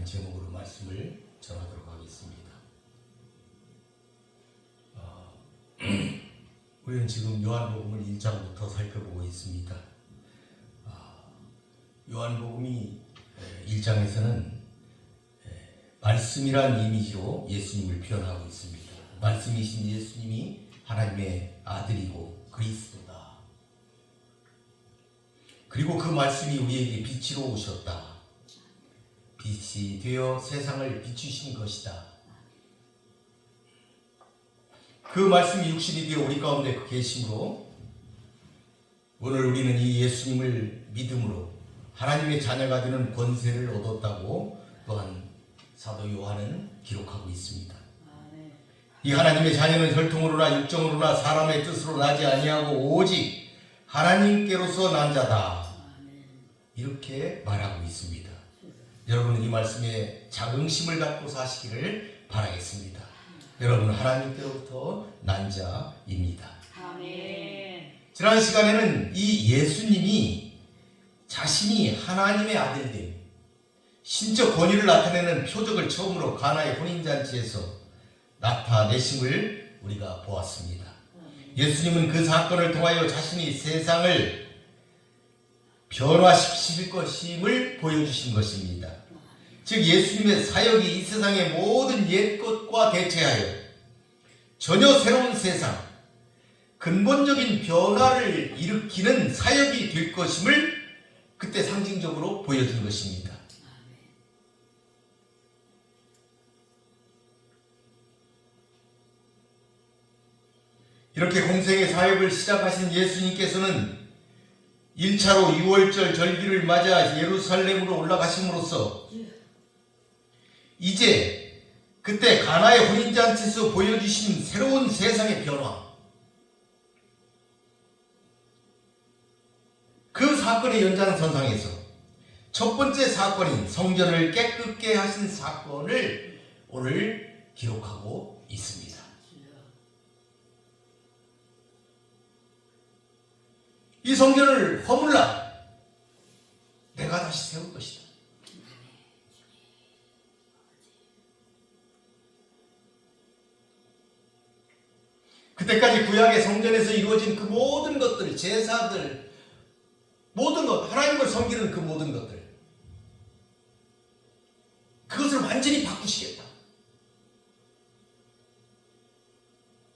이라는 제목으로 말씀을 전하도록 하겠습니다. 우리는 지금 요한복음을 1장부터 살펴보고 있습니다. 요한복음이 1장에서는 말씀이란 이미지로 예수님을 표현하고 있습니다. 말씀이신 예수님이 하나님의 아들이고 그리스도다. 그리고 그 말씀이 우리에게 빛으로 오셨다. 빛이 되어 세상을 비추신 것이다. 그 말씀이 육신이 되어 우리 가운데 계심으로 오늘 우리는 이 예수님을 믿음으로 하나님의 자녀가 되는 권세를 얻었다고 또한 사도 요한은 기록하고 있습니다. 이 하나님의 자녀는 혈통으로나 육정으로나 사람의 뜻으로 나지 아니하고 오직 하나님께로서 난 자다. 이렇게 말하고 있습니다. 여러분은 이 말씀에 자긍심을 갖고 사시기를 바라겠습니다. 여러분은 하나님께로부터 난 자입니다. 아멘. 지난 시간에는 이 예수님이 자신이 하나님의 아들됨, 신적 권위를 나타내는 표적을 처음으로 가나의 혼인잔치에서 나타내심을 우리가 보았습니다. 예수님은 그 사건을 통하여 자신이 세상을 변화시킬 것임을 보여주신 것입니다. 즉 예수님의 사역이 이 세상의 모든 옛것과 대체하여 전혀 새로운 세상, 근본적인 변화를 일으키는 사역이 될 것임을 그때 상징적으로 보여준 것입니다. 이렇게 공생의 사역을 시작하신 예수님께서는 1차로 6월절 절기를 맞아 예루살렘으로 올라가심으로써 이제 그때 가나의 혼인잔치에서 보여주신 새로운 세상의 변화, 그 사건의 연장선상에서 첫 번째 사건인 성전을 깨끗게 하신 사건을 오늘 기록하고 있습니다. 이 성전을 허물라 내가 다시 세울 것이다. 그때까지 구약의 성전에서 이루어진 그 모든 것들, 제사들, 모든 것, 하나님을 섬기는 그 모든 것들, 그것을 완전히 바꾸시겠다.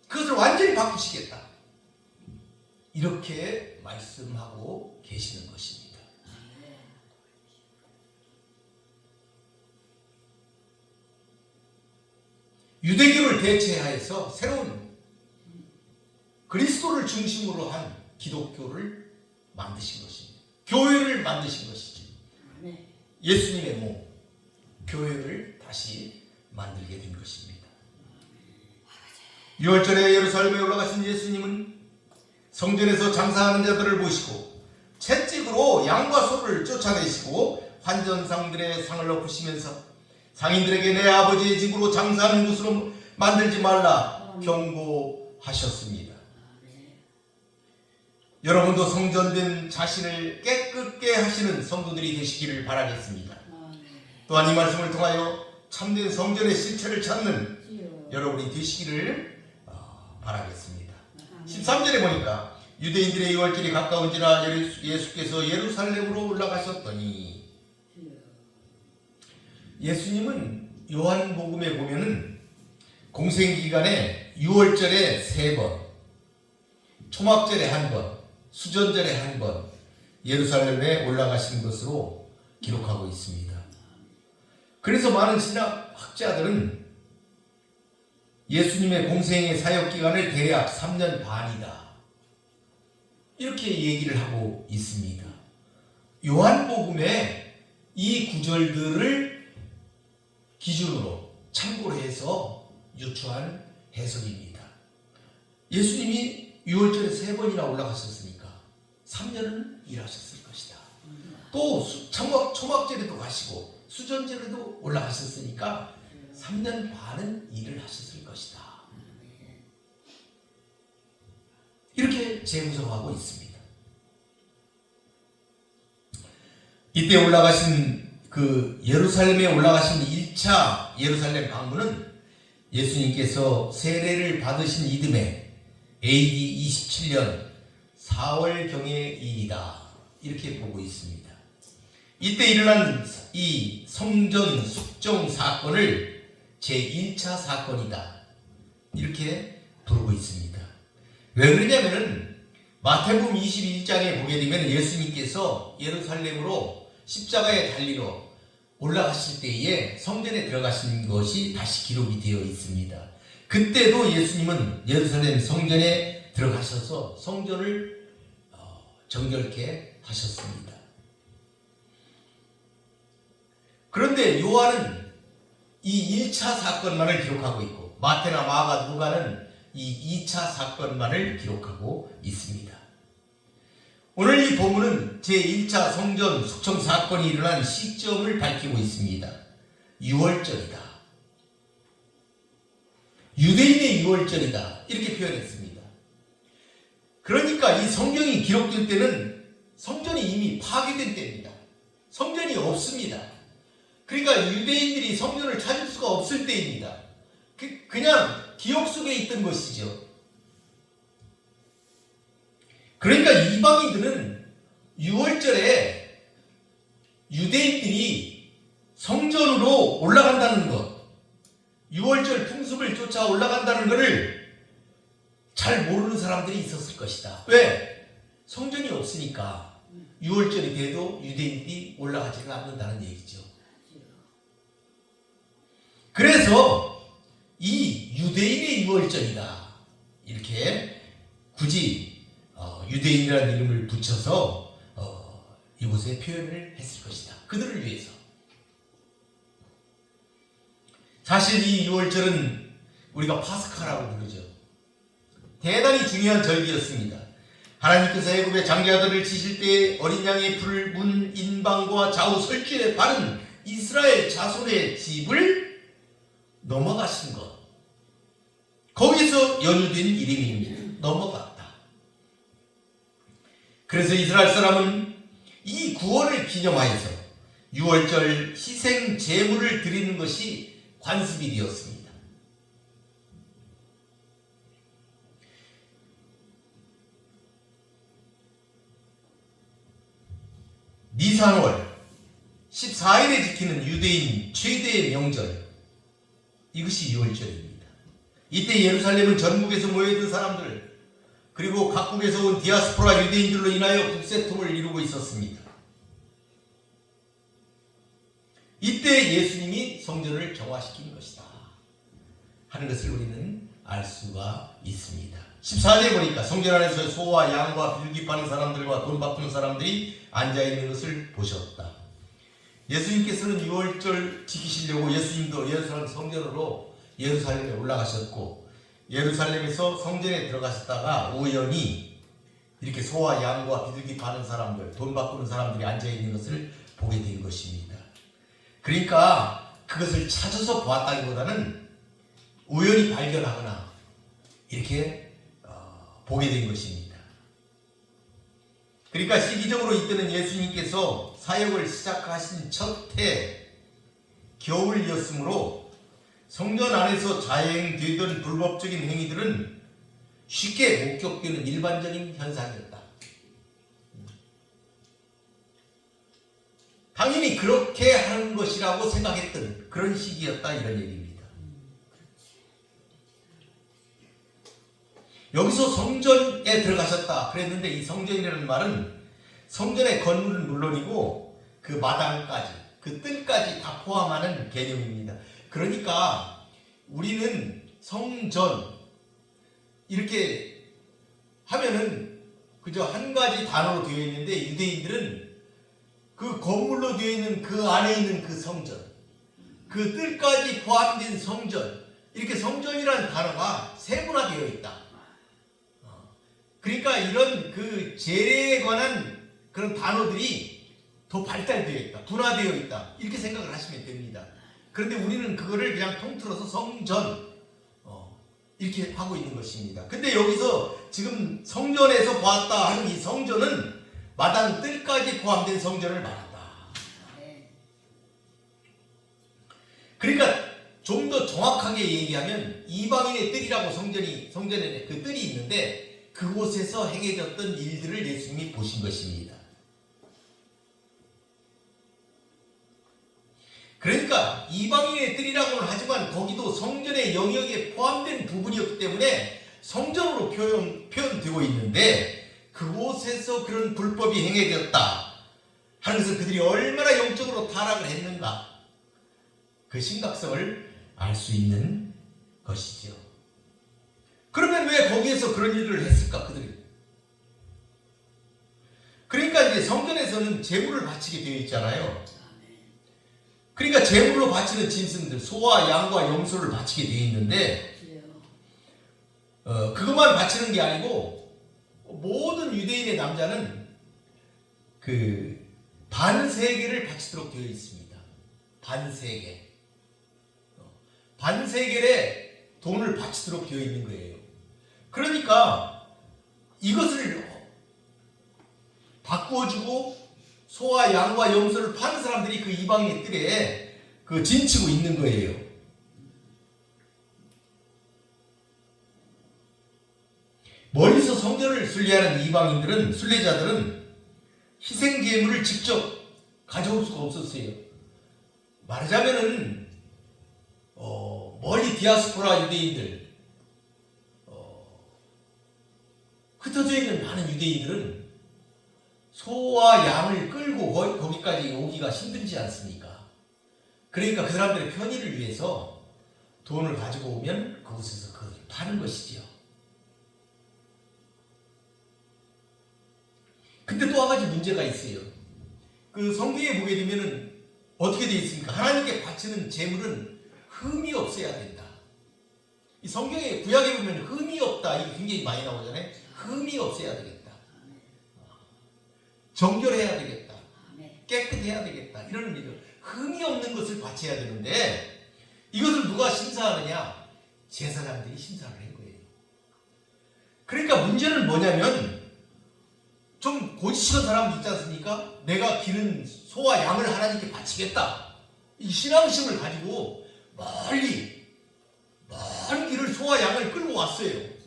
그것을 완전히 바꾸시겠다. 이렇게 말씀하고 계시는 것입니다. 유대교를 대체하여서 새로운 그리스도를 중심으로 한 기독교를 만드신 것입니다. 교회를 만드신 것이죠. 예수님의 몸, 교회를 다시 만들게 된 것입니다. 6월절에 예루살렘에 올라가신 예수님은 성전에서 장사하는 자들을 보시고 채찍으로 양과 소를 쫓아내시고 환전상들의 상을 엎으시면서 상인들에게 내 아버지의 집으로 장사하는 곳으로 만들지 말라 경고하셨습니다. 여러분도 성전된 자신을 깨끗게 하시는 성도들이 되시기를 바라겠습니다. 또한 이 말씀을 통하여 참된 성전의 실체를 찾는 여러분이 되시기를 바라겠습니다. 13절에 보니까 유대인들의 유월절이 가까운지라 예수께서 예루살렘으로 올라가셨더니, 예수님은 요한복음에 보면은 공생기간에 유월절에 3번, 초막절에 1번, 수전절에 1번 예루살렘에 올라가신 것으로 기록하고 있습니다. 그래서 많은 신학학자들은 예수님의 공생의 사역기간을 대략 3년 반이다, 이렇게 얘기를 하고 있습니다. 요한복음에 이 구절들을 기준으로 참고로 해서 유추한 해석입니다. 예수님이 6월절에 3번이나 올라가셨으니까 3년은 일하셨을 것이다. 또 초막절에도 가시고 수전절에도 올라가셨으니까 3년 반은 일을 하셨을 것이다. 이렇게 재구성하고 있습니다. 이때 올라가신 그 예루살렘에 올라가신 1차 예루살렘 방문은 예수님께서 세례를 받으신 이듬해 AD 27년 4월경의 일이다. 이렇게 보고 있습니다. 이때 일어난 이 성전 숙종 사건을 제1차 사건이다. 이렇게 부르고 있습니다. 왜 그러냐면은 마태복음 21장에 보게 되면 예수님께서 예루살렘으로 십자가에 달리러 올라가실 때에 성전에 들어가신 것이 다시 기록이 되어 있습니다. 그때도 예수님은 예루살렘 성전에 들어가셔서 성전을 정결케 하셨습니다. 그런데 요한은 이 1차 사건만을 기록하고 있고 마태나 마가, 누가는 이 2차 사건만을 기록하고 있습니다. 오늘 이 본문은 제1차 성전 숙청 사건이 일어난 시점을 밝히고 있습니다. 6월절이다. 유대인의 6월절이다. 이렇게 표현했습니다. 그러니까 이 성경이 기록될 때는 성전이 이미 파괴된 때입니다. 성전이 없습니다. 그러니까 유대인들이 성전을 찾을 수가 없을 때입니다. 그냥 기억 속에 있던 것이죠. 그러니까 이방인들은 6월절에 유대인들이 성전으로 올라간다는 것, 6월절 풍습을 쫓아 올라간다는 것을 잘 모르는 사람들이 있었을 것이다. 왜? 성전이 없으니까 6월절이 돼도 유대인들이 올라가지는 않는다는 얘기죠. 그래서 이 유대인의 6월절이다. 이렇게 굳이 유대인이라는 이름을 붙여서 이곳에 표현을 했을 것이다. 그들을 위해서. 사실 이 6월절은 우리가 파스카라고 부르죠. 대단히 중요한 절기였습니다. 하나님께서 애굽의 장자들을 치실 때 어린 양의 불 문 인방과 좌우 설주에 바른 이스라엘 자손의 집을 넘어가신 것. 거기서 연유된 이름입니다. 넘어갔다. 그래서 이스라엘 사람은 이 구원을 기념하여서 6월절 희생 제물을 드리는 것이 관습이 되었습니다. 니산월 14일에 지키는 유대인 최대의 명절, 이것이 6월절입니다. 이때 예루살렘은 전국에서 모여든 사람들, 그리고 각국에서 온 디아스포라 유대인들로 인하여 국세통을 이루고 있었습니다. 이때 예수님이 성전을 정화시킨 것이다 하는 것을 우리는 알 수가 있습니다. 14절에 보니까 성전 안에서 소와 양과 비둘기 파는 사람들과 돈 바꾸는 사람들이 앉아있는 것을 보셨다. 예수님께서는 6월절 지키시려고 예수님도 예루살렘 성전으로 예루살렘에 올라가셨고, 예루살렘에서 성전에 들어가셨다가 우연히 이렇게 소와 양과 비둘기 파는 사람들, 돈 바꾸는 사람들이 앉아있는 것을 보게 된 것입니다. 그러니까 그것을 찾아서 보았다기보다는 우연히 발견하거나 이렇게 보게 된 것입니다. 그러니까 시기적으로 이때는 예수님께서 사역을 시작하신 첫 해 겨울이었으므로 성전 안에서 자행되던 불법적인 행위들은 쉽게 목격되는 일반적인 현상이었다. 당연히 그렇게 하는 것이라고 생각했던 그런 시기였다, 이런 얘기입니다. 여기서 성전에 들어가셨다 그랬는데, 이 성전이라는 말은 성전의 건물은 물론이고 그 마당까지, 그 뜰까지 다 포함하는 개념입니다. 그러니까 우리는 성전 이렇게 하면은 그저 한 가지 단어로 되어 있는데, 유대인들은 그 건물로 되어 있는 그 안에 있는 그 성전, 그 뜰까지 포함된 성전, 이렇게 성전이라는 단어가 세분화되어 있다. 그러니까 이런 그 제례에 관한 그런 단어들이 더 발달되어 있다, 분화되어 있다, 이렇게 생각을 하시면 됩니다. 그런데 우리는 그거를 그냥 통틀어서 성전 이렇게 하고 있는 것입니다. 근데 여기서 지금 성전에서 보았다 하는 이 성전은 마당 뜰까지 포함된 성전을 말한다. 그러니까 좀 더 정확하게 얘기하면 이방인의 뜰이라고 성전에 그 뜰이 있는데 그곳에서 행해졌던 일들을 예수님이 보신 것입니다. 그러니까 이방인의 뜰이라고는 하지만 거기도 성전의 영역에 포함된 부분이었기 때문에 성전으로 표현되고 있는데 그곳에서 그런 불법이 행해졌다 하는 것은 그들이 얼마나 영적으로 타락을 했는가 그 심각성을 알 수 있는 것이죠. 그러면 왜 거기에서 그런 일을 했을까 그들이? 그러니까 이제 성전에서는 제물을 바치게 되어 있잖아요. 그러니까 제물로 바치는 짐승들 소와 양과 염소를 바치게 되어 있는데 그것만 바치는 게 아니고 모든 유대인의 남자는 그 반세겔을 바치도록 되어 있습니다. 반세겔에 돈을 바치도록 되어 있는 거예요. 그러니까 이것을 바꾸어주고 소와 양과 염소를 파는 사람들이 그 이방인의 뜰에 그 진치고 있는 거예요. 멀리서 성전을 순례하는 이방인들은 순례자들은 희생 제물을 직접 가져올 수가 없었어요. 말하자면은 멀리 디아스포라 유대인들 흩어져 있는 많은 유대인들은 소와 양을 끌고 거기까지 오기가 힘들지 않습니까? 그러니까 그 사람들의 편의를 위해서 돈을 가지고 오면 그곳에서 그걸 파는 것이지요. 근데 또 한 가지 문제가 있어요. 그 성경에 보게 되면은 어떻게 되어 있습니까? 하나님께 바치는 제물은 흠이 없어야 된다. 이 성경에 구약에 보면 흠이 없다 이게 굉장히 많이 나오잖아요. 흠이 없어야 되겠다. 정결해야 되겠다. 깨끗해야 되겠다. 이런 의미죠. 흠이 없는 것을 바쳐야 되는데 이것을 누가 심사하느냐? 제사장들이 심사를 한 거예요. 그러니까 문제는 뭐냐면 좀 고지식한 사람도 있지 않습니까? 내가 기른 소와 양을 하나님께 바치겠다. 이 신앙심을 가지고 먼 길을 소와 양을 끌고 왔어요.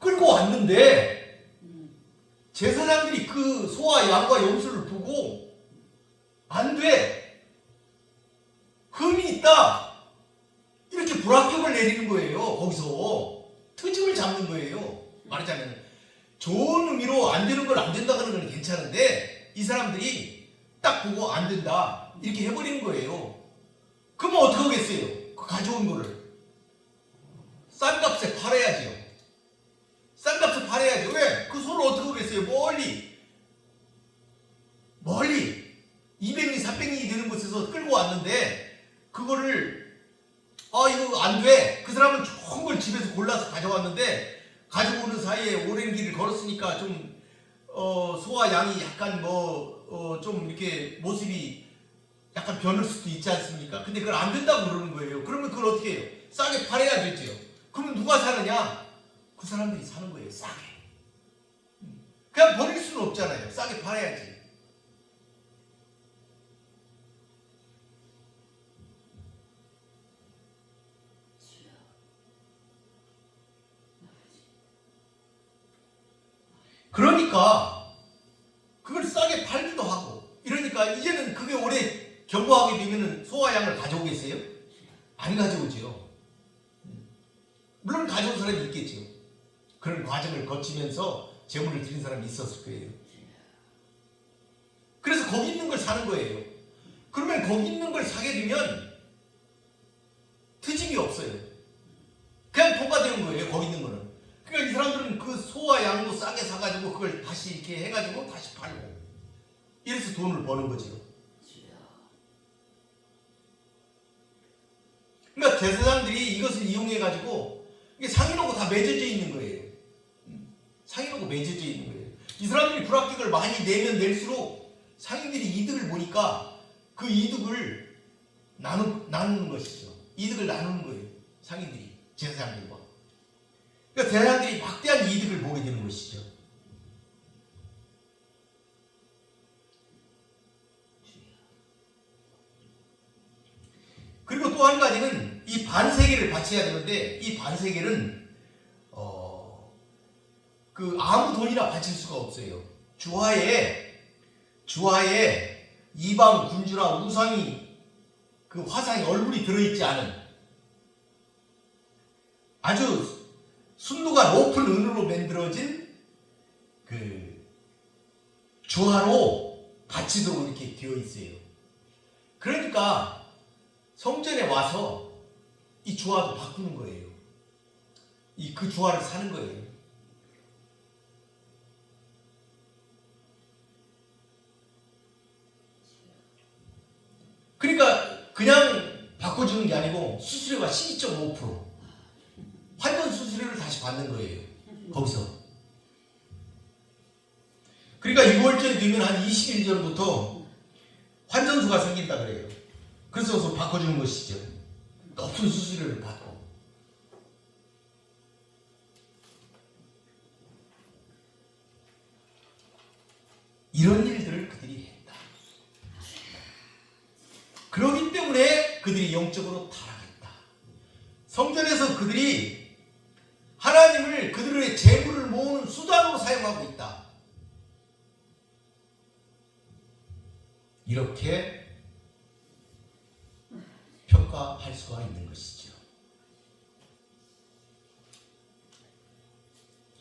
끌고 왔는데 제사장들이 그 소와 양과 염소를 보고 안 돼. 흠이 있다. 이렇게 불합격을 내리는 거예요. 거기서 트집을 잡는 거예요. 말하자면 좋은 의미로 안 되는 걸 안 된다 하는 건 괜찮은데 이 사람들이 딱 보고 안 된다 이렇게 해버리는 거예요. 그러면 어떻게 하겠어요? 그 가져온 거를 싼 값에 팔아야죠. 싼 값에 팔아야죠. 왜? 그 소를 어떻게 하겠어요? 멀리 200리 300리 되는 곳에서 끌고 왔는데 그거를 이거 안 돼. 그 사람은 좋은 걸 집에서 골라서 가져왔는데 가지고 오는 사이에 오랜 길을 걸었으니까 좀 소와 양이 약간 좀 이렇게 모습이 약간 변할 수도 있지 않습니까? 근데 그걸 안 된다고 그러는 거예요. 그러면 그걸 어떻게 해요? 싸게 팔아야 되죠. 그러면 누가 사느냐? 그 사람들이 사는 거예요. 싸게. 그냥 버릴 수는 없잖아요. 싸게 팔아야지. 그러니까 그걸 싸게 팔기도 하고 이러니까 이제는 그게 오래 경과하게 되면 소와 양을 가져오겠어요? 안 가져오죠. 물론 가져온 사람이 있겠죠. 그런 과정을 거치면서 제물을 드린 사람이 있었을 거예요. 그래서 거기 있는 걸 사는 거예요. 그러면 거기 있는 걸 사게 되면 트집이 없어요. 그냥 도가 되는 거예요. 거기 있는 거는. 그러니까 이 사람들은 그 소와 양도 싸게 사가지고 그걸 다시 이렇게 해가지고 다시 팔고 이래서 돈을 버는 거죠. 그러니까 제사장들이 이것을 이용해가지고 이게 상인하고 다 맺어져 있는 거예요. 상인하고 맺어져 있는 거예요. 이 사람들이 불합격을 많이 내면 낼수록 상인들이 이득을 보니까 그 이득을 나누는 것이죠. 이득을 나누는 거예요. 상인들이 제사장들과. 그러니까 제사장들이 막대한 이득을 보게 되는 것이죠. 또 한 가지는 이 반세계를 바쳐야 되는데 이 반세계는 아무 돈이나 바칠 수가 없어요. 주화에 이방 군주나 우상이 그 화상의 얼굴이 들어있지 않은 아주 순도가 높은 은으로 만들어진 그 주화로 바치도록 이렇게 되어 있어요. 그러니까 성전에 와서 이 주화도 바꾸는 거예요. 그 주화를 사는 거예요. 그러니까 그냥 바꿔주는 게 아니고 수수료가 12.5% 환전 수수료를 다시 받는 거예요. 거기서. 그러니까 6월쯤 되면 한 20일 전부터 환전수가 생긴다 그래요. 그래서 바꿔주는 것이죠. 높은 수수료를 받고. 이런 일들을 그들이 했다. 그렇기 때문에 그들이 영적으로 타락했다. 성전에서 그들이 하나님을 그들의 재물을 모으는 수단으로 사용하고 있다. 이렇게 평가할 수가 있는 것이죠.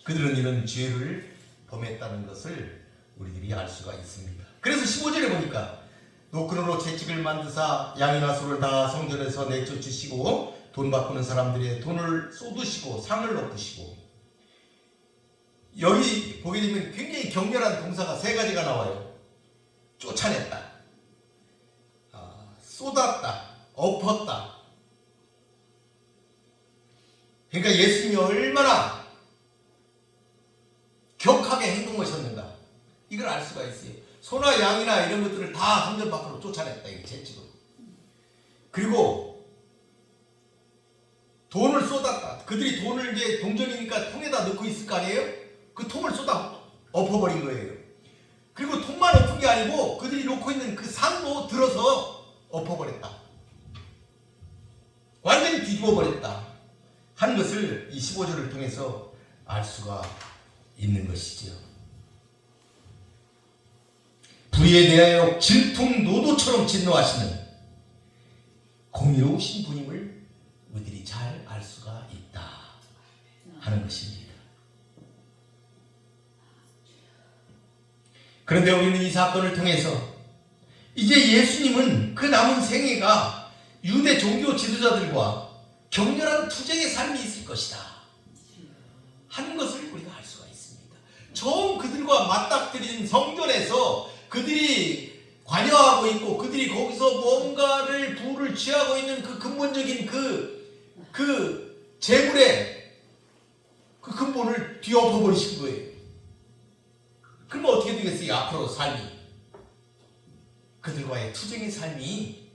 그들은 이런 죄를 범했다는 것을 우리들이 알 수가 있습니다. 그래서 15절에 보니까 노끈으로 채찍을 만드사 양이나 소를 다 성전에서 내쫓으시고 돈 바꾸는 사람들의 돈을 쏟으시고 상을 엎으시고, 여기 보게 되면 굉장히 격렬한 동사가 세 가지가 나와요. 쫓아냈다, 쏟았다, 엎었다. 그러니까 예수님이 얼마나 격하게 행동하셨는가 이걸 알 수가 있어요. 소나 양이나 이런 것들을 다 성전 밖으로 쫓아냈다, 이게 채찍으로. 그리고 돈을 쏟았다. 그들이 돈을 이제 동전이니까 통에다 넣고 있을 거 아니에요? 그 통을 쏟아 엎어버린 거예요. 그리고 통만 엎은 게 아니고 그들이 놓고 있는 그 상도 들어서 엎어버렸다. 완전히 뒤집어버렸다 하는 것을 이 15절을 통해서 알 수가 있는 것이죠. 불의에 대하여 질풍노도처럼 진노하시는 공의로우신 분임을 우리들이 잘 알 수가 있다 하는 것입니다. 그런데 우리는 이 사건을 통해서 이제 예수님은 그 남은 생애가 유대 종교 지도자들과 격렬한 투쟁의 삶이 있을 것이다 하는 것을 우리가 알 수가 있습니다. 처음 그들과 맞닥뜨린 성전에서 그들이 관여하고 있고 그들이 거기서 뭔가를 부를 취하고 있는 그 근본적인 그 재물의 그 근본을 뒤엎어버리신 거예요. 그러면 어떻게 되겠어요? 앞으로 삶이, 그들과의 투쟁의 삶이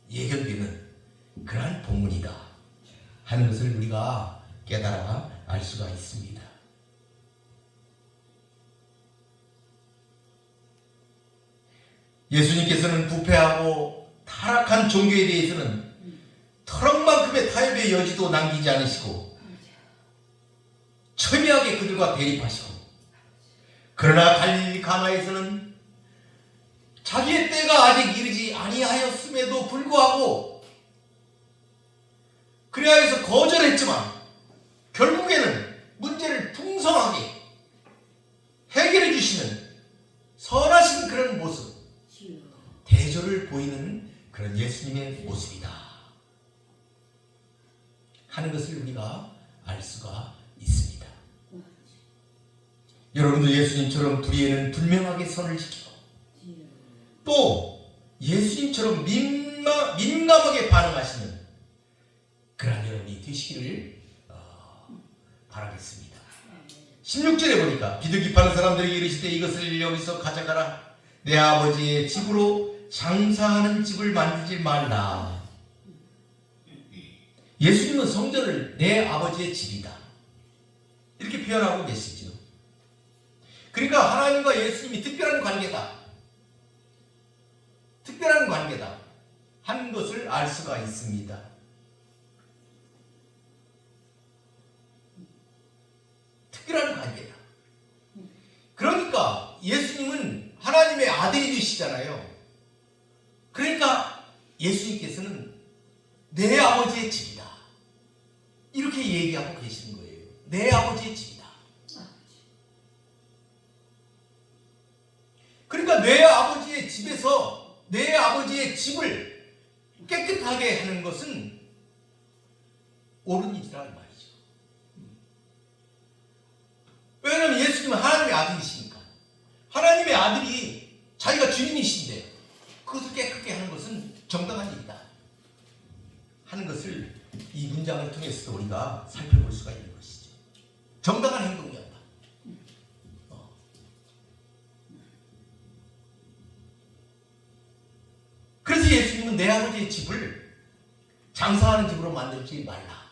예견되는 그러한 본문이다 하는 것을 우리가 깨달아 알 수가 있습니다. 예수님께서는 부패하고 타락한 종교에 대해서는 털럭만큼의 타협의 여지도 남기지 않으시고 첨예하게 그들과 대립하시고, 그러나 갈릴리 가나에서는 자기의 때가 아직 이르지 아니하였음에도 불구하고 그리하여서 거절했지만 결국에는 문제를 풍성하게 해결해 주시는 선하신 그런 모습, 대조를 보이는 그런 예수님의 모습이다 하는 것을 우리가 알 수가 있습니다. 여러분도 예수님처럼 불의에는 분명하게 선을 지키고 또 예수님처럼 민감하게 반응하시는 그런 여러분이 되시기를 바라겠습니다. 16절에 보니까 비둘기 파는 사람들에게 이르시되 이것을 여기서 가져가라. 내 아버지의 집으로 장사하는 집을 만들지 말라. 예수님은 성전을 내 아버지의 집이다 이렇게 표현하고 계시죠. 그러니까 하나님과 예수님이 특별한 관계다 하는 것을 알 수가 있습니다. 특별한 관계다. 그러니까 예수님은 하나님의 아들이 되시잖아요. 그러니까 예수님께서는 내 아버지의 집이다, 이렇게 얘기하고 계시는 거예요. 내 아버지의 집이다. 그러니까 내 아버지의 집에서 내 아버지의 집을 깨끗하게 하는 것은 옳은 일이라는 말이죠. 왜냐하면 예수님은 하나님의 아들이시니까. 하나님의 아들이 자기가 주님이신데 그것을 깨끗게 하는 것은 정당한 일이다 하는 것을 이 문장을 통해서 우리가 살펴볼 수가 있는 것이죠. 정당한 행동이었다. 그래서 예수님은 내 아버지의 집을 장사하는 집으로 만들지 말라,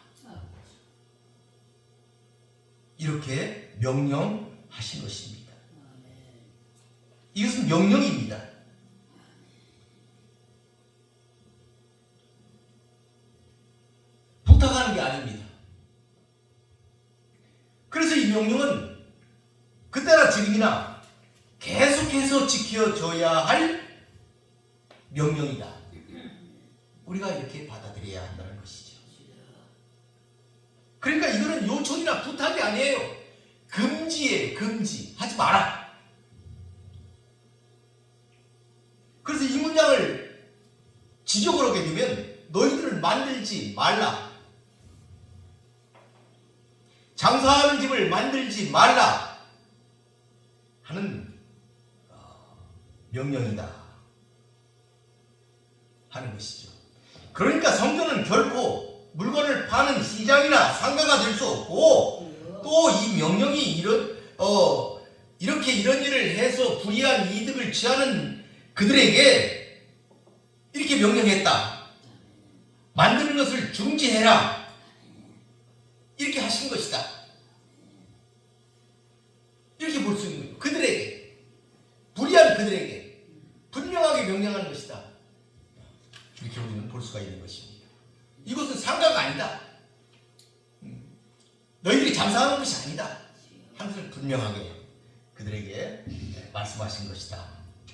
이렇게 명령하신 것입니다. 이것은 명령입니다. 부탁하는 게 아닙니다. 그래서 이 명령은 그때나 지금이나 계속해서 지켜져야 할 명령이다. 우리가 이렇게 받아들여야 한다는 것이죠. 그러니까 이거는 요청이나 부탁이 아니에요. 금지에 금지. 하지 마라. 그래서 이 문장을 지적을 하게 되면 너희들은 만들지 말라, 장사하는 집을 만들지 말라 하는 명령이다 하는 것이죠. 그러니까 성전은 결코 물건을 파는 시장이나 상가가 될 수 없고, 또 이 명령이 이렇게 이런 일을 해서 불이한 이득을 취하는 그들에게 이렇게 명령했다. 만드는 것을 중지해라, 이렇게 하신 것이다. 이렇게 볼 수 있는 거예요. 그들에게, 불의한 그들에게 분명하게 명령하는 것이다. 이렇게 우리는 볼 수가 있는 것입니다. 이것은 상가가 아니다, 너희들이 장사하는 것이 아니다 하는 것을 분명하게 그들에게 말씀하신 것이다,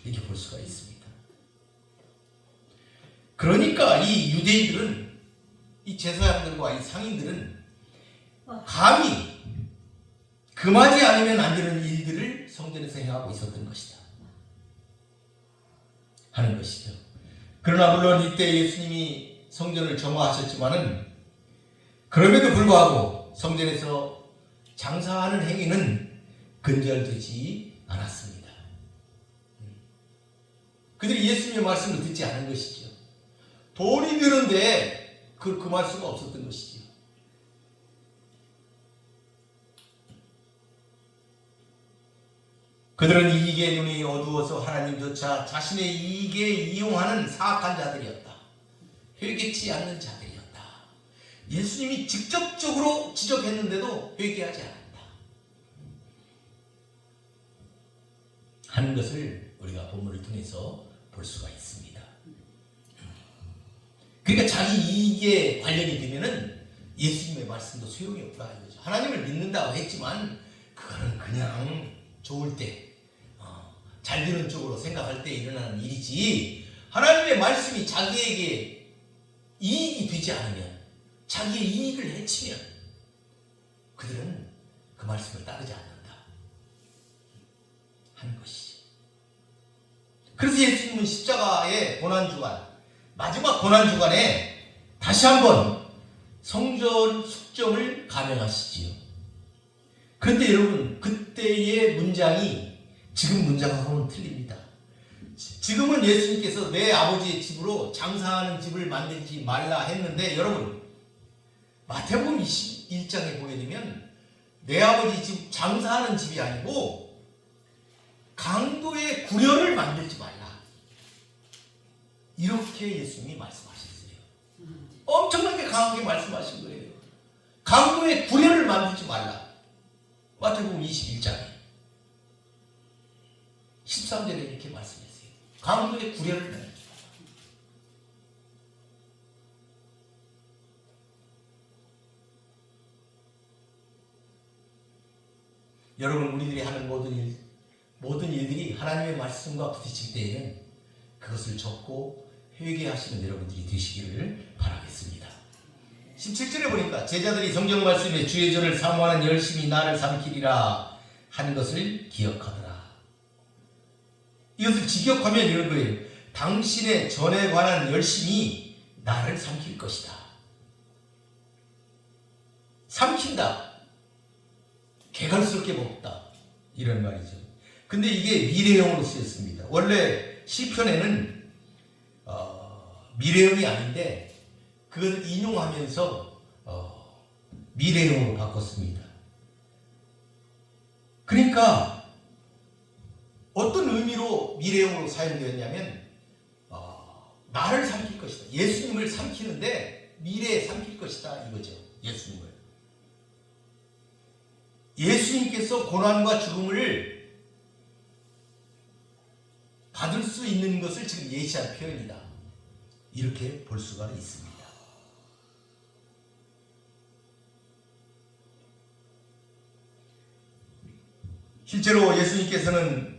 이렇게 볼 수가 있습니다. 그러니까 이 유대인들은, 이 제사장들과 이 상인들은 감히 금하지 않으면 안 되는 일들을 성전에서 행하고 있었던 것이다 하는 것이죠. 그러나 물론 이때 예수님이 성전을 정화하셨지만은 그럼에도 불구하고 성전에서 장사하는 행위는 근절되지 않았습니다. 그들이 예수님의 말씀을 듣지 않은 것이죠. 돈이 드는데 금할 수가 없었던 것이죠. 그들은 이익의 눈이 어두워서 하나님조차 자신의 이익에 이용하는 사악한 자들이었다. 회개치 않는 자들이었다. 예수님이 직접적으로 지적했는데도 회개하지 않았다 하는 것을 우리가 본문을 통해서 볼 수가 있습니다. 그러니까 자기 이익에 관련이 되면은 예수님의 말씀도 소용이 없다 이거죠. 하나님을 믿는다고 했지만 그거는 그냥 좋을 때, 잘 되는 쪽으로 생각할 때 일어나는 일이지, 하나님의 말씀이 자기에게 이익이 되지 않으면, 자기의 이익을 해치면 그들은 그 말씀을 따르지 않는다 하는 것이지. 그래서 예수님은 십자가의 고난주간, 마지막 고난주간에 다시 한번 성전 숙정을 감행하시지요. 그런데 여러분, 그때의 문장이 지금 문장하고는 틀립니다. 지금은 예수님께서 내 아버지의 집으로 장사하는 집을 만들지 말라 했는데, 여러분 마태복음 21장에 보게 되면 내 아버지 집 장사하는 집이 아니고 강도의 구려를 만들지 말라, 이렇게 예수님이 말씀하셨어요. 엄청나게 강하게 말씀하신 거예요. 강도의 구려를 만들지 말라. 마태복음 21장에 13절에 이렇게 말씀했어요. 강도의 구려를 만들지 말라. 여러분, 우리들이 하는 모든 일들이 하나님의 말씀과 부딪힐 때에는 그것을 접고 회개하시는 여러분들이 되시기를 바라겠습니다. 17절에 보니까 제자들이 성경 말씀에 주의 전을 사모하는 열심히 나를 삼키리라 하는 것을 기억하더라. 이것을 직역하면 이런 거예요. 당신의 전에 관한 열심이 나를 삼킬 것이다. 삼킨다. 개걸스럽게 먹다. 이런 말이죠. 근데 이게 미래형으로 쓰였습니다. 원래 시편에는 미래형이 아닌데 그것을 인용하면서 미래형으로 바꿨습니다. 그러니까 어떤 의미로 미래형으로 사용되었냐면 나를 삼킬 것이다. 예수님을 삼키는데 미래에 삼킬 것이다 이거죠. 예수님을. 예수님께서 고난과 죽음을 받을 수 있는 것을 지금 예시한 표현이다. 이렇게 볼 수가 있습니다. 실제로 예수님께서는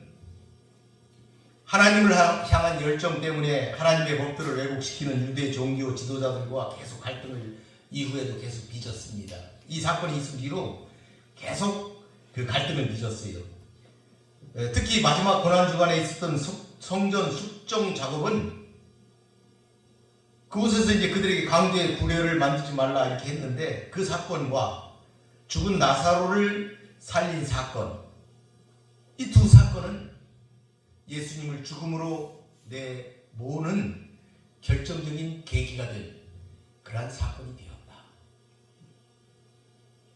하나님을 향한 열정 때문에 하나님의 법들을 왜곡시키는 유대 종교 지도자들과 계속 갈등을 이후에도 계속 빚었습니다. 이 사건이 있은 뒤로 계속 그 갈등을 빚었어요. 특히 마지막 고난주간에 있었던 성전 숙정 작업은 그곳에서 이제 그들에게 강제 구례를 만들지 말라 이렇게 했는데 그 사건과 죽은 나사로를 살린 사건, 이 두 사건은 예수님을 죽음으로 내모는 결정적인 계기가 된 그러한 사건이 되었다.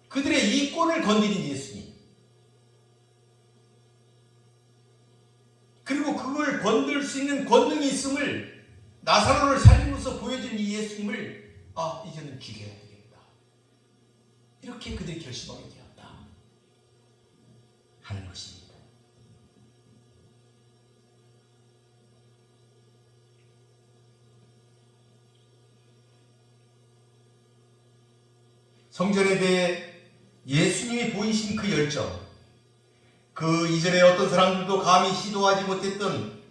그들의 이권을 건드린 예수님, 그리고 그걸 건들 수 있는 권능이 있음을 나사로를 살리면서 보여준 이 예수님을 이제는 죽여야 되겠다. 이렇게 그들이 결심하게 되었다 하는 것입니다. 성전에 대해 예수님이 보이신 그 열정, 그 이전에 어떤 사람들도 감히 시도하지 못했던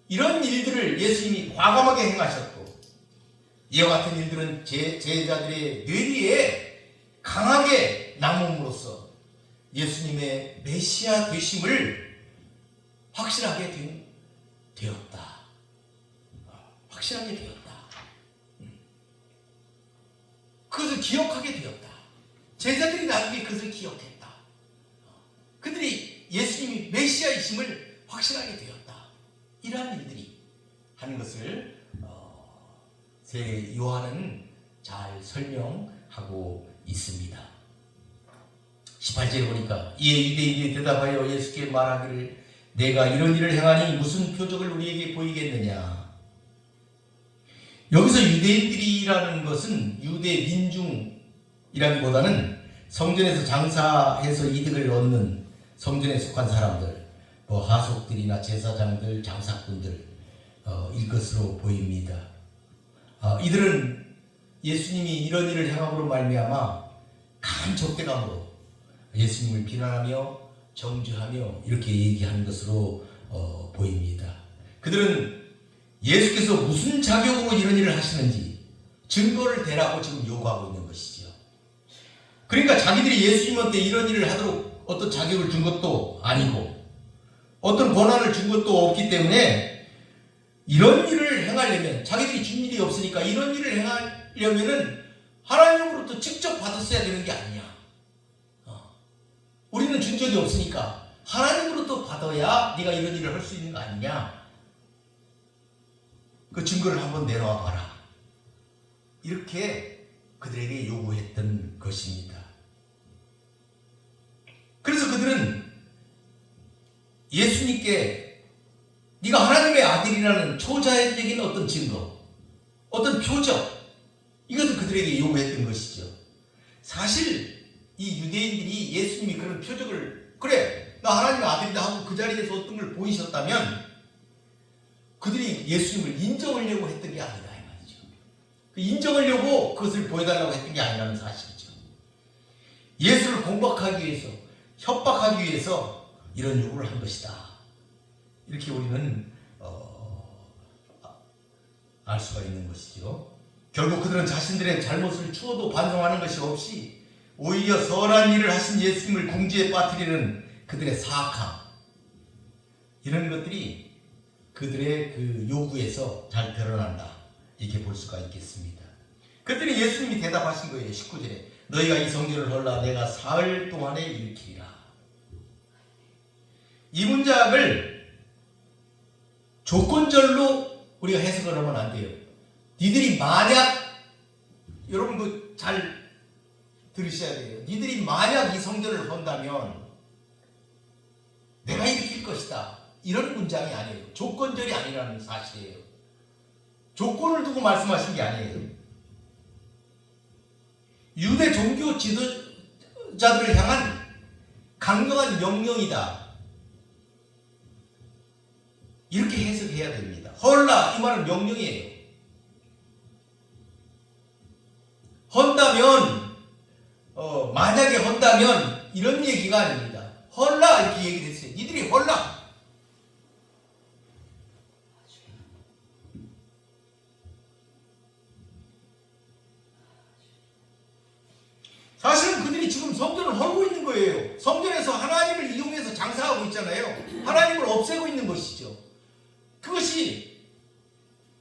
이런 일들을 예수님이 과감하게 행하셨고, 이와 같은 일들은 제자들의 뇌리에 강하게 남음으로써 예수님의 메시아 되심을 확실하게 되었다. 확실하게 되었다. 그것을 기억하게 되었다. 제자들이 나중에 그것을 기억했다. 그들이 예수님이 메시아이심을 확실하게 되었다. 이러한 일들이 하는 것을 새 요한은 잘 설명하고 있습니다. 18절에 보니까 이에 유대인들이 대답하여 예수께 말하기를 내가 이런 일을 행하니 무슨 표적을 우리에게 보이겠느냐. 여기서 유대인들이라는 것은 유대 민중이라기보다는 성전에서 장사해서 이득을 얻는 성전에 속한 사람들, 하속들이나 제사장들, 장사꾼들 일 것으로 보입니다. 이들은 예수님이 이런 일을 행함으로 말미암아 강한 적대감으로 예수님을 비난하며 정죄하며 이렇게 얘기하는 것으로 보입니다. 그들은 예수께서 무슨 자격으로 이런 일을 하시는지 증거를 대라고 지금 요구하고 있는 것이죠. 그러니까 자기들이 예수님한테 이런 일을 하도록 어떤 자격을 준 것도 아니고 어떤 권한을 준 것도 없기 때문에 이런 일을 행하려면 자기들이 준 일이 없으니까 이런 일을 행하려면은 하나님으로부터 직접 받았어야 되는 게 아니냐. 우리는 준 적이 없으니까 하나님으로부터 받아야 네가 이런 일을 할 수 있는 거 아니냐. 그 증거를 한번 내놓아 봐라. 이렇게 그들에게 요구했던 것입니다. 그래서 그들은 예수님께 네가 하나님의 아들이라는 초자연적인 어떤 증거, 어떤 표적, 이것을 그들에게 요구했던 것이죠. 사실 이 유대인들이 예수님이 그런 표적을 그래 나 하나님의 아들이다 하고 그 자리에서 어떤 걸 보이셨다면 그들이 예수님을 인정하려고 했던 게 아니다 이 말이죠. 인정하려고 그것을 보여달라고 했던 게 아니라는 사실이죠. 예수를 공박하기 위해서 협박하기 위해서 이런 요구를 한 것이다. 이렇게 우리는 알 수가 있는 것이죠. 결국 그들은 자신들의 잘못을 추워도 반성하는 것이 없이 오히려 선한 일을 하신 예수님을 궁지에 빠뜨리는 그들의 사악함, 이런 것들이 그들의 그 요구에서 잘 드러난다, 이렇게 볼 수가 있겠습니다. 그들이 예수님이 대답하신 거예요. 19절에 너희가 이 성전을 헐라 내가 사흘 동안에 일으키리라. 이 문장을 조건절로 우리가 해석을 하면 안 돼요. 니들이 만약, 여러분 그 잘 들으셔야 돼요. 니들이 만약 이 성전을 헌다면 내가 일으킬 것이다, 이런 문장이 아니에요. 조건절이 아니라는 사실이에요. 조건을 두고 말씀하신 게 아니에요. 유대 종교 지도자들을 향한 강력한 명령이다, 이렇게 해석해야 됩니다. 헐라, 이 말은 명령이에요. 헌다면, 만약에 헌다면, 이런 얘기가 아닙니다. 헐라, 이렇게 얘기를 했어요. 니들이 헐라. 사실은 그들이 지금 성전을 헐고 있는 거예요. 성전에서 하나님을 이용해서 장사하고 있잖아요. 하나님을 없애고 있는 것이죠. 그것이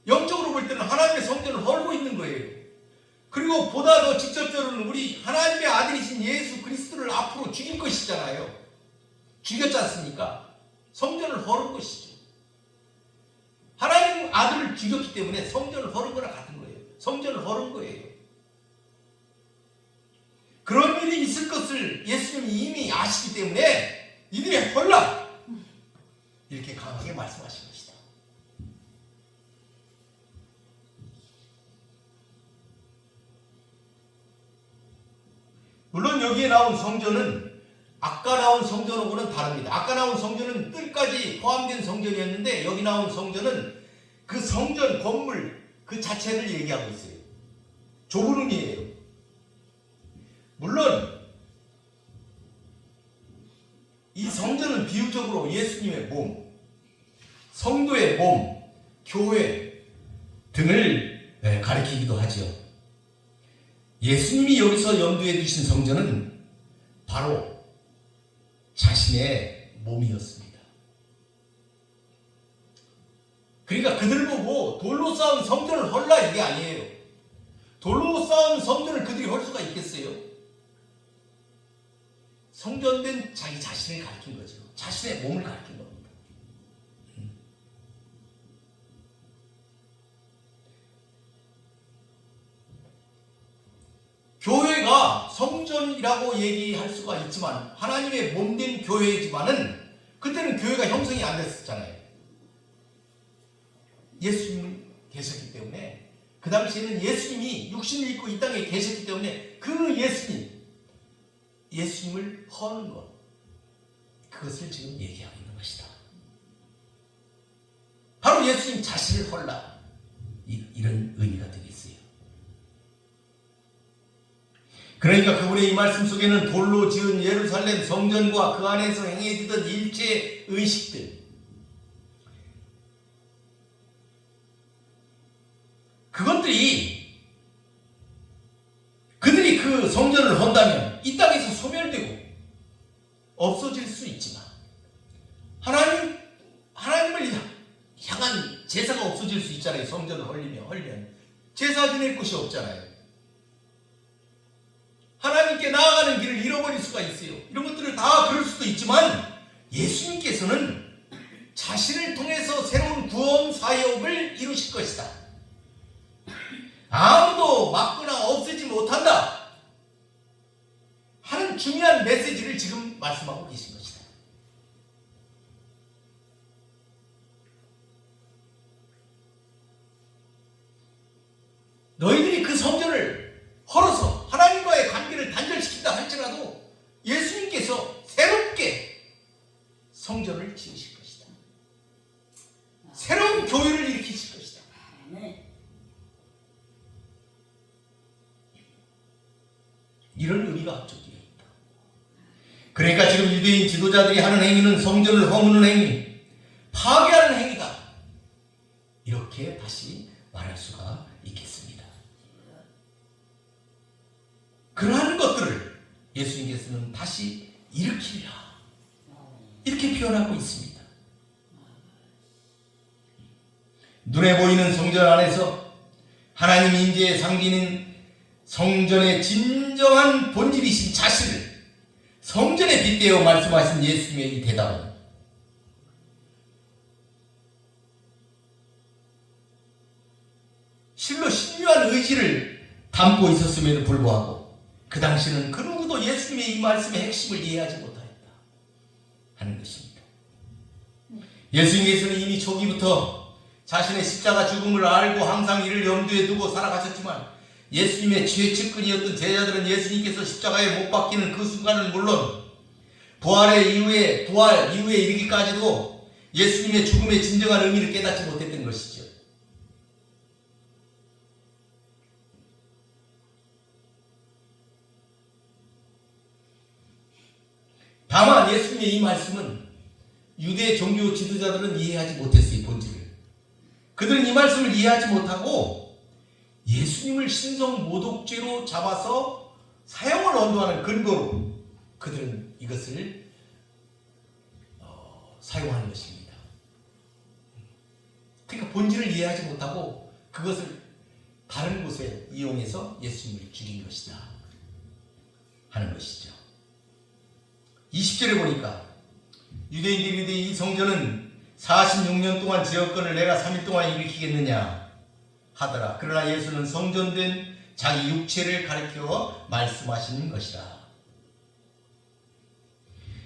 영적으로 볼 때는 하나님의 성전을 헐고 있는 거예요. 그리고 보다 더 직접적으로는 우리 하나님의 아들이신 예수 그리스도를 앞으로 죽일 것이잖아요. 죽였지 않습니까? 성전을 헐은 것이죠. 하나님 아들을 죽였기 때문에 성전을 헐은 거나 같은 거예요. 성전을 헐은 거예요. 그런 일이 있을 것을 예수님이 이미 아시기 때문에 이들이 헐라, 이렇게 강하게 말씀하신 것이다. 물론 여기에 나온 성전은 아까 나온 성전하고는 다릅니다. 아까 나온 성전은 뜰까지 포함된 성전이었는데 여기 나온 성전은 그 성전 건물 그 자체를 얘기하고 있어요. 좁은 의미예요. 물론 이 성전은 비유적으로 예수님의 몸, 성도의 몸, 교회 등을 가리키기도 하죠. 예수님이 여기서 염두에 두신 성전은 바로 자신의 몸이었습니다. 그러니까 그들 보고 돌로 쌓은 성전을 헐라, 이게 아니에요. 돌로 쌓은 성전을 그들이 헐 수가 있겠어요? 성전된 자기 자신을 가리킨 거죠. 자신의 몸을 가리킨 겁니다. 교회가 성전이라고 얘기할 수가 있지만 하나님의 몸된 교회이지만은 그때는 교회가 형성이 안 됐었잖아요. 예수님이 계셨기 때문에, 그 당시에는 예수님이 육신을 입고 이 땅에 계셨기 때문에 그 예수님을 허는 것, 그것을 지금 얘기하고 있는 것이다. 바로 예수님 자신을 헐라, 이런 의미가 되겠어요. 그러니까 그분의 이 말씀 속에는 돌로 지은 예루살렘 성전과 그 안에서 행해지던 일체 의식들, 그것들이 그들이 그 성전을 헌다면 이 땅에서 소멸되고 없어질 수 있지만 하나님을 향한 제사가 없어질 수 있잖아요. 성전을 헐면 제사 지낼 곳이 없잖아요. 하나님께 나아가는 길을 잃어버릴 수가 있어요. 이런 것들을 다 그럴 수도 있지만 예수님께서는 자신을 통해서 새로운 구원 사역을 이루실 것이다. 아무도 막거나 없애지 못한다 하는 중요한 메시지를 지금 말씀하고 계신 것이다. 너희들이 그 성전을 헐어서 하나님과의 관계를 단절시킨다 할지라도 예수님께서 새롭게 성전을 지으실 것이다. 새로운 교회를 일으키실 것이다. 이런 의미가 합쳐되어 있다. 그러니까 지금 유대인 지도자들이 하는 행위는 성전을 허무는 행위, 파괴하는 행위다. 이렇게 다시 말할 수가 있겠습니다. 그러한 것들을 예수님께서는 다시 일으키리라, 이렇게 표현하고 있습니다. 눈에 보이는 성전 안에서 하나님 임재의 상징인 성전의 진정한 본질이신 자신을 성전에 빗대어 말씀하신 예수님의 이 대답은 실로 신묘한 의지를 담고 있었음에도 불구하고 그 당시는 그 누구도 예수님의 이 말씀의 핵심을 이해하지 못하였다 하는 것입니다. 예수님께서는 이미 초기부터 자신의 십자가 죽음을 알고 항상 이를 염두에 두고 살아가셨지만 예수님의 최측근이었던 제자들은 예수님께서 십자가에 못 박히는 그 순간은 물론 부활 이후에 이르기까지도 예수님의 죽음의 진정한 의미를 깨닫지 못했던 것이죠. 다만 예수님의 이 말씀은 유대 종교 지도자들은 이해하지 못했어요. 이 본질을. 그들은 이 말씀을 이해하지 못하고 예수님을 신성 모독죄로 잡아서 사형을 언도하는 근거로 그들은 이것을 사용하는 것입니다. 그러니까 본질을 이해하지 못하고 그것을 다른 곳에 이용해서 예수님을 죽인 것이다 하는 것이죠. 20절에 보니까 유대인들이 이르되 이 성전은 46년 동안 지었건을 내가 3일 동안 일으키겠느냐 하더라. 그러나 예수는 성전된 자기 육체를 가리켜 말씀하시는 것이다.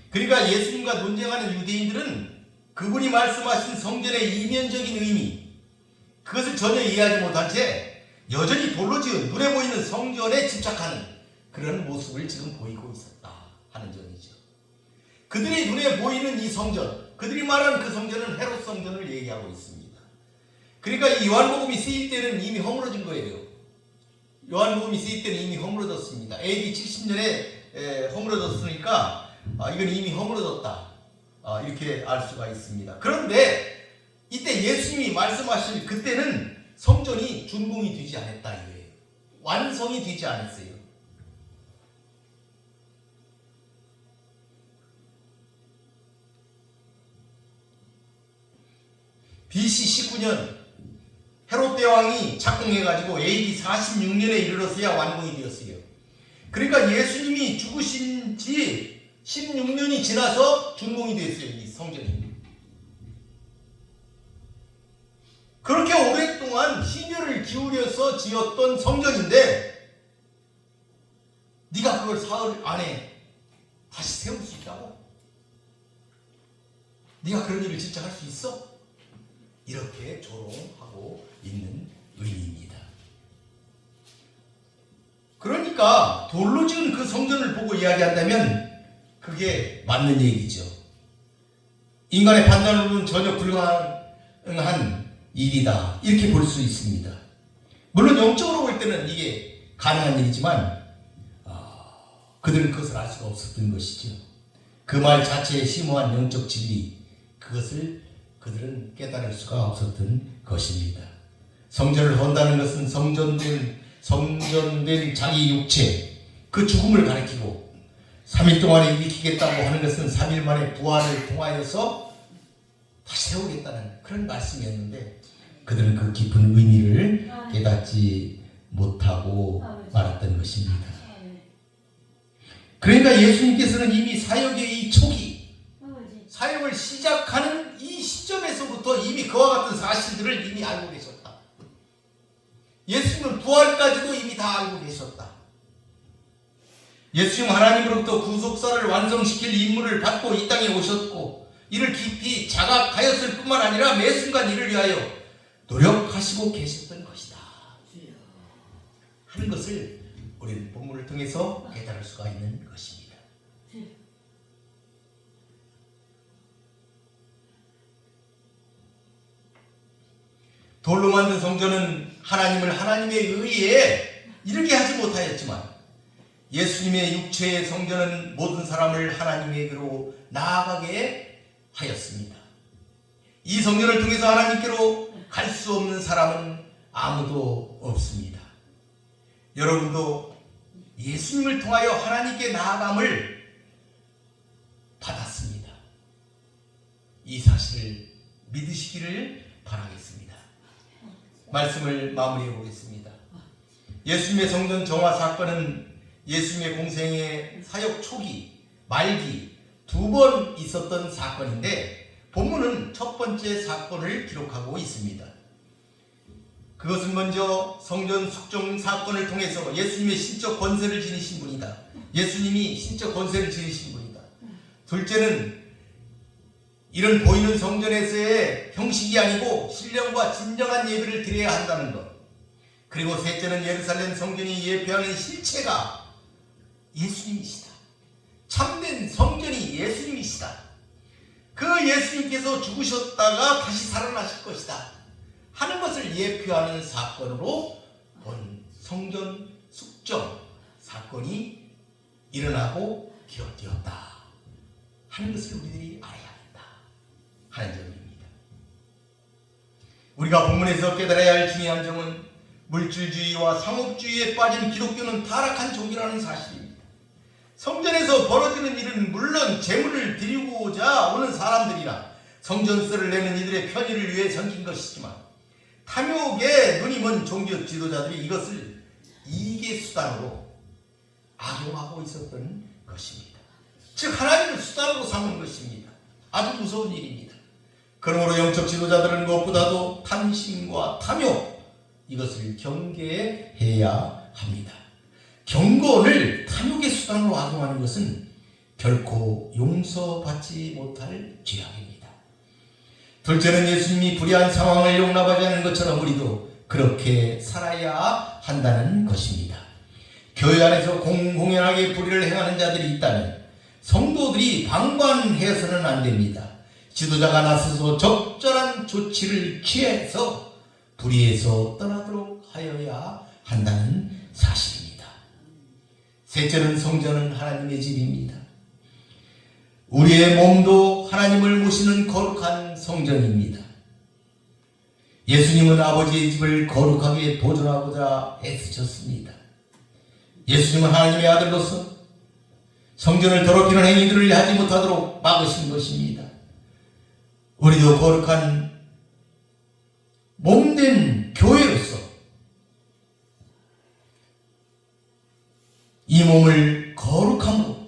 그러니까 예수님과 논쟁하는 유대인들은 그분이 말씀하신 성전의 이면적인 의미, 그것을 전혀 이해하지 못한 채 여전히 돌로 지은 눈에 보이는 성전에 집착하는 그런 모습을 지금 보이고 있었다 하는 점이죠. 그들이 눈에 보이는 이 성전, 그들이 말하는 그 성전은 헤롯 성전을 얘기하고 있습니다. 그러니까 이 요한복음이 쓰일 때는 이미 허물어진 거예요. 요한복음이 쓰일 때는 이미 허물어졌습니다. AD 70년에 허물어졌으니까 이건 이미 허물어졌다, 이렇게 알 수가 있습니다. 그런데 이때 예수님이 말씀하실 그때는 성전이 준공이 되지 않았다 이거예요. 완성이 되지 않았어요. BC 19년 헤롯 대왕이 착공해가지고 AD 46년에 이르러서야 완공이 되었어요. 그러니까 예수님이 죽으신 지 16년이 지나서 준공이 되었어요. 이 성전이. 그렇게 오랫동안 심혈을 기울여서 지었던 성전인데 네가 그걸 사흘 안에 다시 세울 수 있다고? 네가 그런 일을 진짜 할 수 있어? 이렇게 조롱하고 있는 의미입니다. 그러니까 돌로 지은 그 성전을 보고 이야기한다면 그게 맞는 얘기죠. 인간의 판단으로는 전혀 불가능한 일이다, 이렇게 볼 수 있습니다. 물론 영적으로 볼 때는 이게 가능한 일이지만 그들은 그것을 알 수가 없었던 것이죠. 그 말 자체에 심오한 영적 진리, 그것을 그들은 깨달을 수가 없었던 것입니다. 성전을 헌다는 것은 성전된 자기 육체, 그 죽음을 가리키고 3일 동안에 일으키겠다고 하는 것은 3일 만에 부활을 통하여서 다시 세우겠다는 그런 말씀이었는데 그들은 그 깊은 의미를 깨닫지 못하고 말았던 것입니다. 그러니까 예수님께서는 이미 사역의 이 초기, 사역을 시작하는 이 시점에서부터 이미 그와 같은 사실들을 이미 알고 계셨다. 예수님은 부활까지도 이미 다 알고 계셨다. 예수님 하나님으로부터 구속사를 완성시킬 임무를 받고 이 땅에 오셨고 이를 깊이 자각하였을 뿐만 아니라 매 순간 이를 위하여 노력하시고 계셨던 것이다 하는 것을 우리는 본문을 통해서 깨달을 수가 있는 것입니다. 돌로 만든 성전은 하나님을 하나님의 의에 이르게 하지 못하였지만 예수님의 육체의 성전은 모든 사람을 하나님에게로 나아가게 하였습니다. 이 성전을 통해서 하나님께로 갈 수 없는 사람은 아무도 없습니다. 여러분도 예수님을 통하여 하나님께 나아감을 받았습니다. 이 사실을 믿으시기를 바라겠습니다. 말씀을 마무리해 보겠습니다. 예수님의 성전 정화 사건은 예수님의 공생의 사역 초기, 말기 두 번 있었던 사건인데 본문은 첫 번째 사건을 기록하고 있습니다. 그것은 먼저 성전 숙종 사건을 통해서 예수님의 신적 권세를 지니신 분이다. 예수님이 신적 권세를 지니신 분이다. 둘째는 이런 보이는 성전에서의 형식이 아니고 신령과 진정한 예배를 드려야 한다는 것. 그리고 셋째는 예루살렘 성전이 예표하는 실체가 예수님이시다. 참된 성전이 예수님이시다. 그 예수님께서 죽으셨다가 다시 살아나실 것이다 하는 것을 예표하는 사건으로 본 성전 숙정 사건이 일어나고 기록되었다 하는 것을 우리들이 알아야겠다 하는 점입니다. 우리가 본문에서 깨달아야 할 중요한 점은 물질주의와 상업주의에 빠진 기독교는 타락한 종교라는 사실입니다. 성전에서 벌어지는 일은 물론 재물을 드리고자 오는 사람들이나 성전세를 내는 이들의 편의를 위해 생긴 것이지만 탐욕에 눈이 먼 종교 지도자들이 이것을 이익의 수단으로 악용하고 있었던 것입니다. 즉 하나님을 수단으로 삼은 것입니다. 아주 무서운 일입니다. 그러므로 영적 지도자들은 무엇보다도 탐심과 탐욕 이것을 경계해야 합니다. 경건을 탐욕의 수단으로 악용하는 것은 결코 용서받지 못할 죄악입니다. 둘째는 예수님이 불의한 상황을 용납하지 않은 것처럼 우리도 그렇게 살아야 한다는 것입니다. 교회 안에서 공공연하게 불의를 행하는 자들이 있다면 성도들이 방관해서는 안 됩니다. 지도자가 나서서 적절한 조치를 취해서 불의에서 떠나도록 하여야 한다는 사실입니다. 셋째는 성전은 하나님의 집입니다. 우리의 몸도 하나님을 모시는 거룩한 성전입니다. 예수님은 아버지의 집을 거룩하게 보존하고자 애쓰셨습니다. 예수님은 하나님의 아들로서 성전을 더럽히는 행위들을 하지 못하도록 막으신 것입니다. 우리도 거룩한 몸된 교회로서 이 몸을 거룩함으로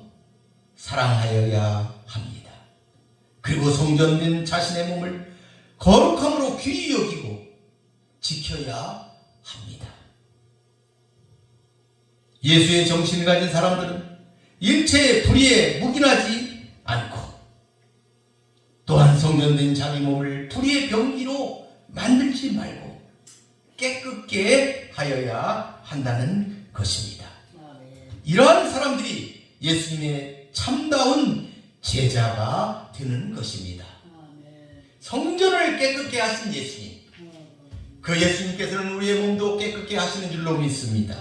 사랑하여야 합니다. 그리고 성전된 자신의 몸을 거룩함으로 귀히 여기고 지켜야 합니다. 예수의 정신을 가진 사람들은 일체의 불의에 묵인하지 않고 또한 성전된 자기 몸을 불의의 병기로 만들지 말고 깨끗게 하여야 한다는 것입니다. 이러한 사람들이 예수님의 참다운 제자가 되는 것입니다. 성전을 깨끗게 하신 예수님, 그 예수님께서는 우리의 몸도 깨끗게 하시는 줄로 믿습니다.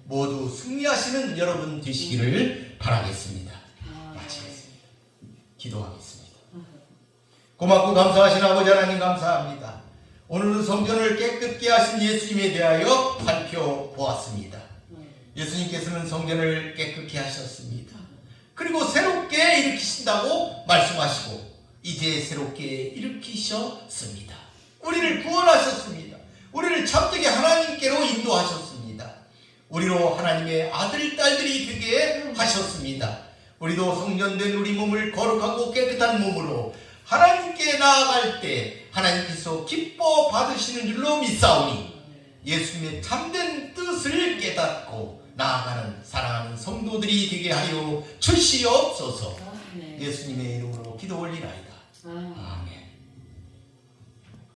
모두 승리하시는 여러분 되시기를 바라겠습니다. 마치겠습니다. 기도하겠습니다. 고맙고 감사하신 아버지 하나님 감사합니다. 오늘은 성전을 깨끗게 하신 예수님에 대하여 살펴보았습니다. 예수님께서는 성전을 깨끗게 하셨습니다. 그리고 새롭게 일으키신다고 말씀하시고 이제 새롭게 일으키셨습니다. 우리를 구원하셨습니다. 우리를 참되게 하나님께로 인도하셨습니다. 우리로 하나님의 아들, 딸들이 되게 하셨습니다. 우리도 성전된 우리 몸을 거룩하고 깨끗한 몸으로 하나님께 나아갈 때 하나님께서 기뻐 받으시는 줄로 믿사오니 예수님의 참된 뜻을 깨닫고 나아가는 사랑하는 성도들이 되게 하여 주시옵소서. 예수님의 이름으로 기도 올리나이다. 아멘.